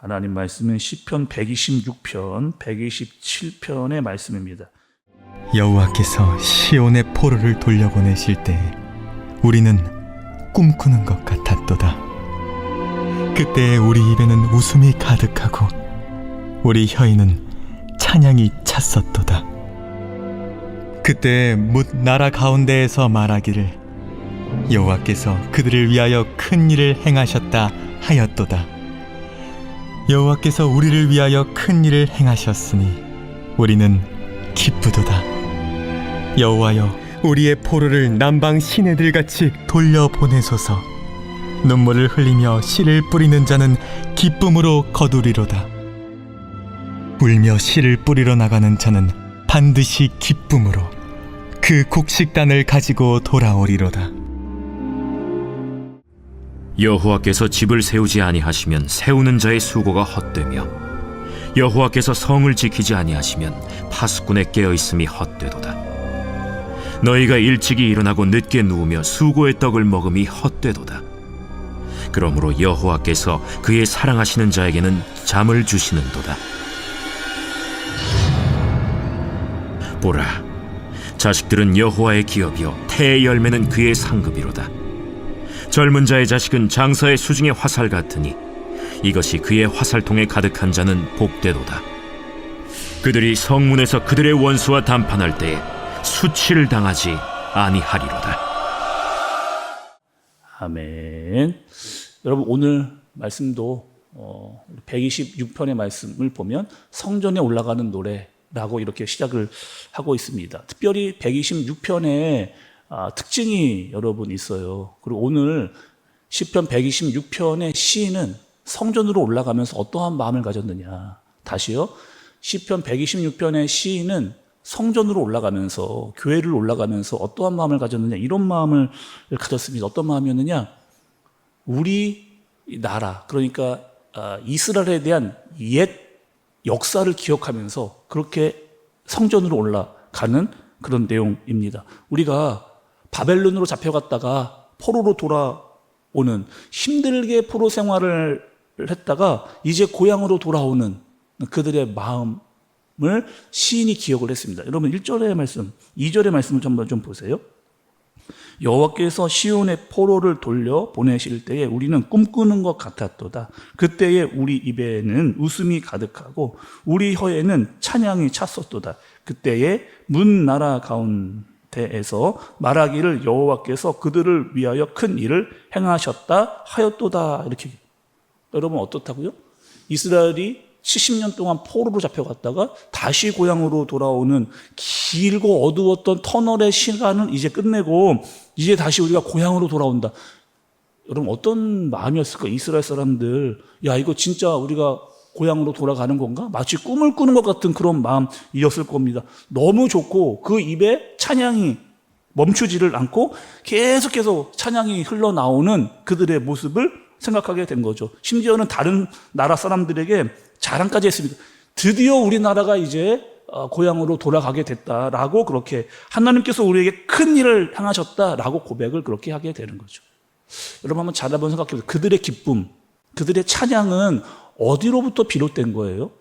하나님 말씀은 시편 126편, 127편의 말씀입니다. 여호와께서 시온의 포로를 돌려보내실 때에 우리는 꿈꾸는 것 같았도다. 그때에 우리 입에는 웃음이 가득하고 우리 혀에는 찬양이 찼었도다. 그때에 뭇 나라 가운데에서 말하기를 여호와께서 그들을 위하여 큰 일을 행하셨다 하였도다. 여호와께서 우리를 위하여 큰 일을 행하셨으니 우리는 기쁘도다. 여호와여, 우리의 포로를 남방 시내들같이 돌려보내소서. 눈물을 흘리며 씨를 뿌리는 자는 기쁨으로 거두리로다. 울며 씨를 뿌리러 나가는 자는 반드시 기쁨으로 그 곡식단을 가지고 돌아오리로다. 여호와께서 집을 세우지 아니하시면 세우는 자의 수고가 헛되며 여호와께서 성을 지키지 아니하시면 파수꾼의 깨어있음이 헛되도다. 너희가 일찍이 일어나고 늦게 누우며 수고의 떡을 먹음이 헛되도다. 그러므로 여호와께서 그의 사랑하시는 자에게는 잠을 주시는도다. 보라, 자식들은 여호와의 기업이요 태의 열매는 그의 상급이로다. 젊은 자의 자식은 장사의 수중의 화살 같으니 이것이 그의 화살통에 가득한 자는 복되도다. 그들이 성문에서 그들의 원수와 담판할 때에 수치를 당하지 아니하리로다. 아멘. 여러분, 오늘 말씀도 126편의 말씀을 보면 성전에 올라가는 노래라고 이렇게 시작을 하고 있습니다. 특별히 126편의 특징이 여러분 있어요. 그리고 오늘 시편 126편의 시인은 성전으로 올라가면서 어떠한 마음을 가졌느냐. 다시요. 시편 126편의 시인은 성전으로 올라가면서, 교회를 올라가면서 어떠한 마음을 가졌느냐, 이런 마음을 가졌습니다. 어떤 마음이었느냐? 우리 나라, 그러니까 이스라엘에 대한 옛 역사를 기억하면서 그렇게 성전으로 올라가는 그런 내용입니다. 우리가 바벨론으로 잡혀갔다가 포로로 돌아오는, 힘들게 포로 생활을 했다가 이제 고향으로 돌아오는 그들의 마음을 시인이 기억을 했습니다. 여러분, 1절의 말씀, 2절의 말씀을 한번 좀 보세요. 여호와께서 시온의 포로를 돌려 보내실 때에 우리는 꿈꾸는 것 같았도다. 그때에 우리 입에는 웃음이 가득하고 우리 혀에는 찬양이 찼었도다. 그때에 문 나라 가운데에서 말하기를 여호와께서 그들을 위하여 큰 일을 행하셨다 하였도다. 이렇게. 여러분, 어떻다고요? 이스라엘이 70년 동안 포로로 잡혀갔다가 다시 고향으로 돌아오는 길고 어두웠던 터널의 시간을 이제 끝내고 이제 다시 우리가 고향으로 돌아온다. 여러분, 어떤 마음이었을까? 이스라엘 사람들, 야, 이거 진짜 우리가 고향으로 돌아가는 건가? 마치 꿈을 꾸는 것 같은 그런 마음이었을 겁니다. 너무 좋고 그 입에 찬양이 멈추지를 않고 계속해서 찬양이 흘러나오는 그들의 모습을 생각하게 된 거죠. 심지어는 다른 나라 사람들에게 자랑까지 했습니다. 드디어 우리나라가 이제 고향으로 돌아가게 됐다라고, 그렇게 하나님께서 우리에게 큰 일을 행하셨다라고 고백을 그렇게 하게 되는 거죠. 여러분, 한번 잘 한번 생각해 보세요. 그들의 기쁨, 그들의 찬양은 어디로부터 비롯된 거예요?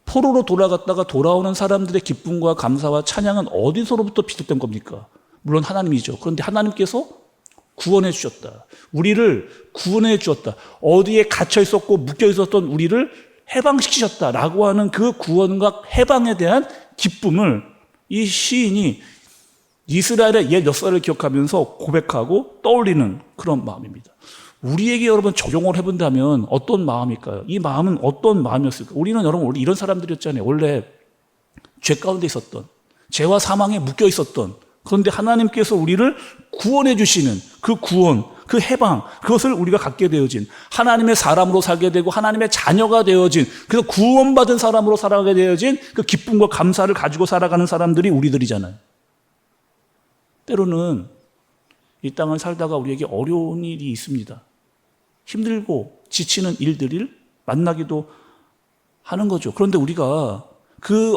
포로로 돌아갔다가 돌아오는 사람들의 기쁨과 감사와 찬양은 어디서로부터 비롯된 겁니까? 물론 하나님이죠. 그런데 하나님께서 구원해 주셨다. 우리를 구원해 주셨다. 어디에 갇혀 있었고 묶여 있었던 우리를 해방시키셨다라고 하는 그 구원과 해방에 대한 기쁨을 이 시인이 이스라엘의 옛 역사를 기억하면서 고백하고 떠올리는 그런 마음입니다. 우리에게 여러분 적용을 해본다면 어떤 마음일까요? 이 마음은 어떤 마음이었을까요? 우리는 여러분 원래 이런 사람들이었잖아요. 원래 죄 가운데 있었던, 죄와 사망에 묶여 있었던, 그런데 하나님께서 우리를 구원해 주시는 그 구원, 그 해방, 그것을 우리가 갖게 되어진, 하나님의 사람으로 살게 되고 하나님의 자녀가 되어진, 그래서 구원받은 사람으로 살아가게 되어진 그 기쁨과 감사를 가지고 살아가는 사람들이 우리들이잖아요. 때로는 이 땅을 살다가 우리에게 어려운 일이 있습니다. 힘들고 지치는 일들을 만나기도 하는 거죠. 그런데 우리가 그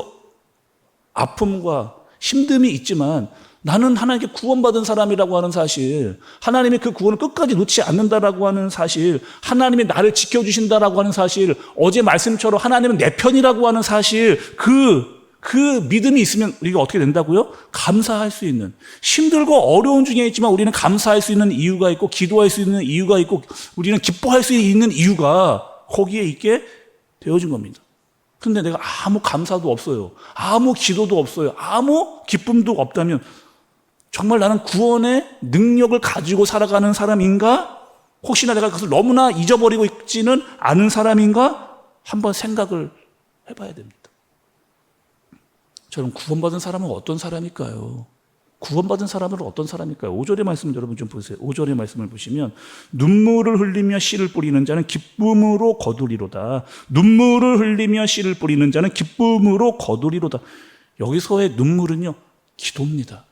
아픔과 힘듦이 있지만 나는 하나님께 구원받은 사람이라고 하는 사실, 하나님이 그 구원을 끝까지 놓지 않는다라고 하는 사실, 하나님이 나를 지켜주신다라고 하는 사실, 어제 말씀처럼 하나님은 내 편이라고 하는 사실, 그 믿음이 있으면 우리가 어떻게 된다고요? 감사할 수 있는, 힘들고 어려운 중에 있지만 우리는 감사할 수 있는 이유가 있고, 기도할 수 있는 이유가 있고, 우리는 기뻐할 수 있는 이유가 거기에 있게 되어진 겁니다. 근데 내가 아무 감사도 없어요, 아무 기도도 없어요, 아무 기쁨도 없다면 정말 나는 구원의 능력을 가지고 살아가는 사람인가? 혹시나 내가 그것을 너무나 잊어버리고 있지는 않은 사람인가? 한번 생각을 해봐야 됩니다. 저는 구원받은 사람은 어떤 사람일까요? 구원받은 사람은 어떤 사람일까요? 5절의 말씀 여러분 좀 보세요. 5절의 말씀을 보시면 눈물을 흘리며 씨를 뿌리는 자는 기쁨으로 거두리로다. 눈물을 흘리며 씨를 뿌리는 자는 기쁨으로 거두리로다. 여기서의 눈물은요, 기도입니다.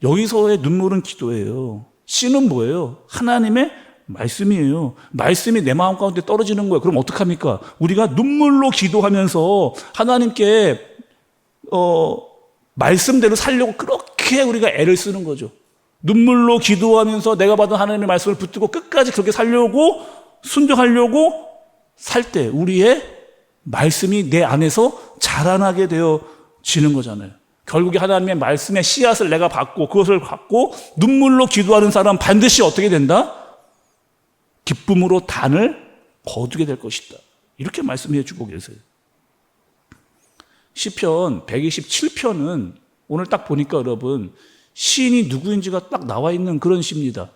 여기서의 눈물은 기도예요. 씨는 뭐예요? 하나님의 말씀이에요. 말씀이 내 마음 가운데 떨어지는 거예요. 그럼 어떡합니까? 우리가 눈물로 기도하면서 하나님께 말씀대로 살려고 그렇게 우리가 애를 쓰는 거죠. 눈물로 기도하면서 내가 받은 하나님의 말씀을 붙들고 끝까지 그렇게 살려고, 순종하려고 살 때 우리의 말씀이 내 안에서 자라나게 되어지는 거잖아요. 결국에 하나님의 말씀의 씨앗을 내가 받고 그것을 갖고 눈물로 기도하는 사람 반드시 어떻게 된다? 기쁨으로 단을 거두게 될 것이다. 이렇게 말씀해 주고 계세요. 시편 127편은 오늘 딱 보니까 여러분 시인이 누구인지가 딱 나와 있는 그런 시입니다.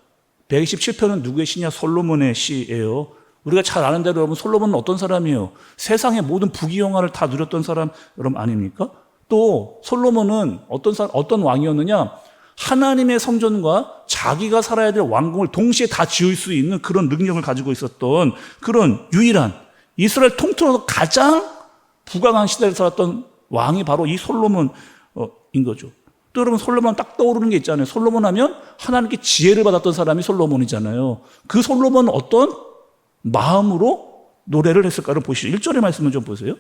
127편은 누구의 시냐? 솔로몬의 시예요. 우리가 잘 아는 대로 여러분 솔로몬은 어떤 사람이에요? 세상의 모든 부귀영화를 다 누렸던 사람 여러분 아닙니까? 또 솔로몬은 어떤 왕이었느냐? 하나님의 성전과 자기가 살아야 될 왕궁을 동시에 다 지을 수 있는 그런 능력을 가지고 있었던 그런 유일한 이스라엘 통틀어서 가장 부강한 시대를 살았던 왕이 바로 이 솔로몬인 거죠. 또 여러분 솔로몬 딱 떠오르는 게 있잖아요. 솔로몬 하면 하나님께 지혜를 받았던 사람이 솔로몬이잖아요. 그 솔로몬은 어떤 마음으로 노래를 했을까를 보시죠. 1절의 말씀을 좀 보세요.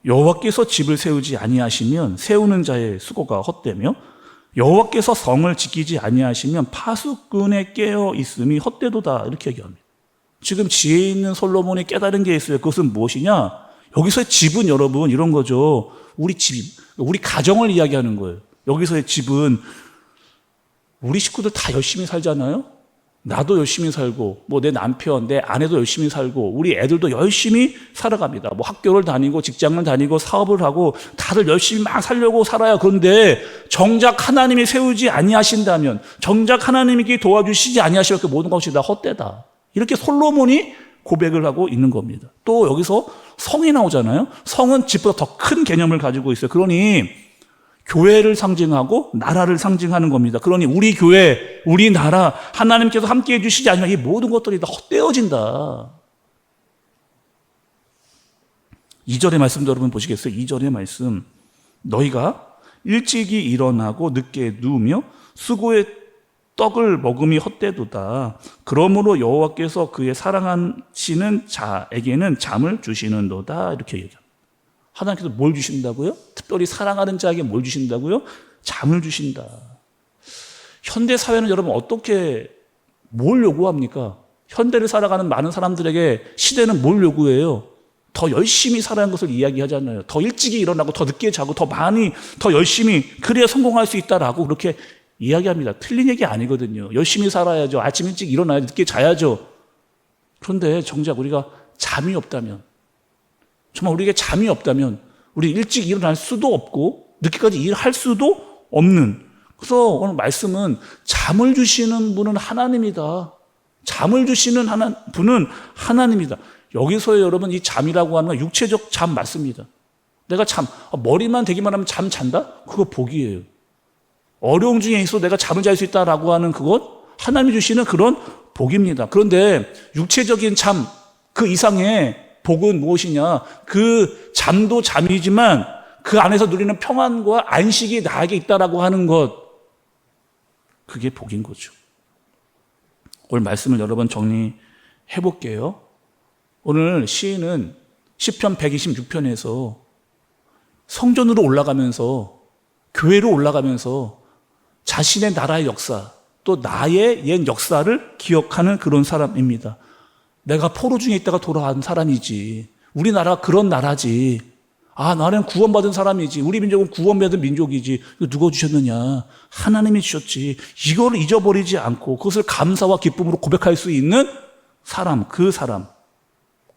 여호와께서 집을 세우지 아니하시면 세우는 자의 수고가 헛되며 여호와께서 성을 지키지 아니하시면 파수꾼의 깨어 있음이 헛되도다. 이렇게 얘기합니다. 지금 지혜 있는 솔로몬이 깨달은 게 있어요. 그것은 무엇이냐? 여기서의 집은 여러분 이런 거죠. 우리 집, 우리 가정을 이야기하는 거예요. 여기서의 집은 우리 식구들 다 열심히 살잖아요. 나도 열심히 살고, 뭐 내 남편, 내 아내도 열심히 살고, 우리 애들도 열심히 살아갑니다. 뭐 학교를 다니고, 직장을 다니고, 사업을 하고, 다들 열심히 막 살려고 살아요. 그런데 정작 하나님이 세우지 아니하신다면, 정작 하나님이 도와주시지 아니하시면 그 모든 것이 다 헛되다. 이렇게 솔로몬이 고백을 하고 있는 겁니다. 또 여기서 성이 나오잖아요. 성은 집보다 더 큰 개념을 가지고 있어요. 그러니 교회를 상징하고 나라를 상징하는 겁니다. 그러니 우리 교회, 우리 나라, 하나님께서 함께 해주시지 않으면 이 모든 것들이 다 헛되어진다. 2절의 말씀도 여러분 보시겠어요? 2절의 말씀. 너희가 일찍이 일어나고 늦게 누우며 수고의 떡을 먹음이 헛되도다. 그러므로 여호와께서 그의 사랑하시는 자에게는 잠을 주시는도다. 이렇게 얘기합니다. 하나님께서 뭘 주신다고요? 특별히 사랑하는 자에게 뭘 주신다고요? 잠을 주신다. 현대 사회는 여러분 어떻게 뭘 요구합니까? 현대를 살아가는 많은 사람들에게 시대는 뭘 요구해요? 더 열심히 살아가는 것을 이야기하잖아요. 더 일찍이 일어나고 더 늦게 자고 더 많이 더 열심히 그래야 성공할 수 있다라고 그렇게 이야기합니다. 틀린 얘기 아니거든요. 열심히 살아야죠. 아침 일찍 일어나야죠. 늦게 자야죠. 그런데 정작 우리가 잠이 없다면, 정말 우리에게 잠이 없다면 우리 일찍 일어날 수도 없고 늦게까지 일할 수도 없는, 그래서 오늘 말씀은 잠을 주시는 분은 하나님이다. 잠을 주시는 분은 하나님이다. 여기서의 여러분 이 잠이라고 하는 건 육체적 잠 맞습니다. 내가 머리만 대기만 하면 잠 잔다? 그거 복이에요. 어려움 중에 있어 내가 잠을 잘 수 있다라고 하는 그것 하나님이 주시는 그런 복입니다. 그런데 육체적인 잠 그 이상의 복은 무엇이냐? 그 잠도 잠이지만 그 안에서 누리는 평안과 안식이 나에게 있다라고 하는 것, 그게 복인 거죠. 오늘 말씀을 여러 번 정리해 볼게요. 오늘 시인은 시편 126편에서 성전으로 올라가면서, 교회로 올라가면서 자신의 나라의 역사, 또 나의 옛 역사를 기억하는 그런 사람입니다. 내가 포로 중에 있다가 돌아온 사람이지. 우리나라가 그런 나라지. 아, 나는 구원받은 사람이지. 우리 민족은 구원받은 민족이지. 이거 누가 주셨느냐? 하나님이 주셨지. 이걸 잊어버리지 않고 그것을 감사와 기쁨으로 고백할 수 있는 사람, 그 사람.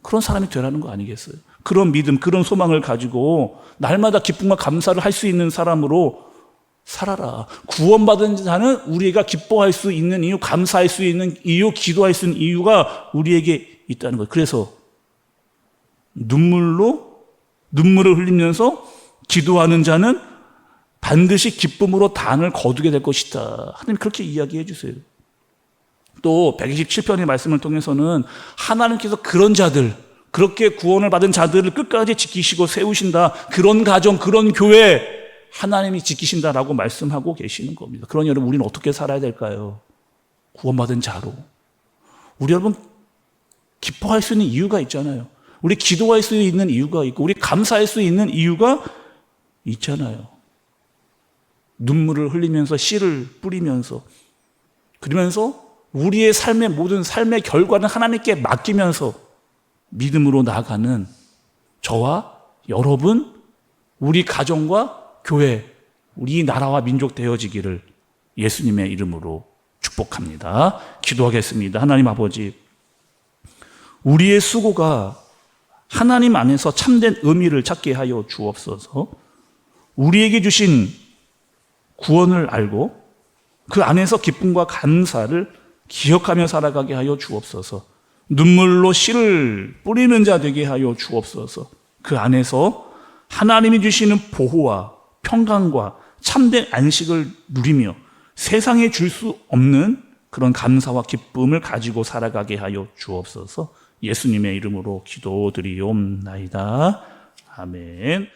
그런 사람이 되라는 거 아니겠어요? 그런 믿음, 그런 소망을 가지고 날마다 기쁨과 감사를 할 수 있는 사람으로 살아라. 구원받은 자는 우리가 기뻐할 수 있는 이유, 감사할 수 있는 이유, 기도할 수 있는 이유가 우리에게 있다는 거예요. 그래서 눈물을 흘리면서 기도하는 자는 반드시 기쁨으로 단을 거두게 될 것이다. 하나님 그렇게 이야기해 주세요. 또 127편의 말씀을 통해서는 하나님께서 그런 자들, 그렇게 구원을 받은 자들을 끝까지 지키시고 세우신다. 그런 가정, 그런 교회 하나님이 지키신다라고 말씀하고 계시는 겁니다. 그러니 여러분, 우리는 어떻게 살아야 될까요? 구원받은 자로. 우리 여러분 기뻐할 수 있는 이유가 있잖아요. 우리 기도할 수 있는 이유가 있고 우리 감사할 수 있는 이유가 있잖아요. 눈물을 흘리면서 씨를 뿌리면서, 그러면서 우리의 삶의 모든 삶의 결과는 하나님께 맡기면서 믿음으로 나아가는 저와 여러분, 우리 가정과 교회, 우리 나라와 민족 되어지기를 예수님의 이름으로 축복합니다. 기도하겠습니다. 하나님 아버지, 우리의 수고가 하나님 안에서 참된 의미를 찾게 하여 주옵소서. 우리에게 주신 구원을 알고 그 안에서 기쁨과 감사를 기억하며 살아가게 하여 주옵소서. 눈물로 씨를 뿌리는 자 되게 하여 주옵소서. 그 안에서 하나님이 주시는 보호와 평강과 참된 안식을 누리며 세상에 줄 수 없는 그런 감사와 기쁨을 가지고 살아가게 하여 주옵소서. 예수님의 이름으로 기도드리옵나이다. 아멘.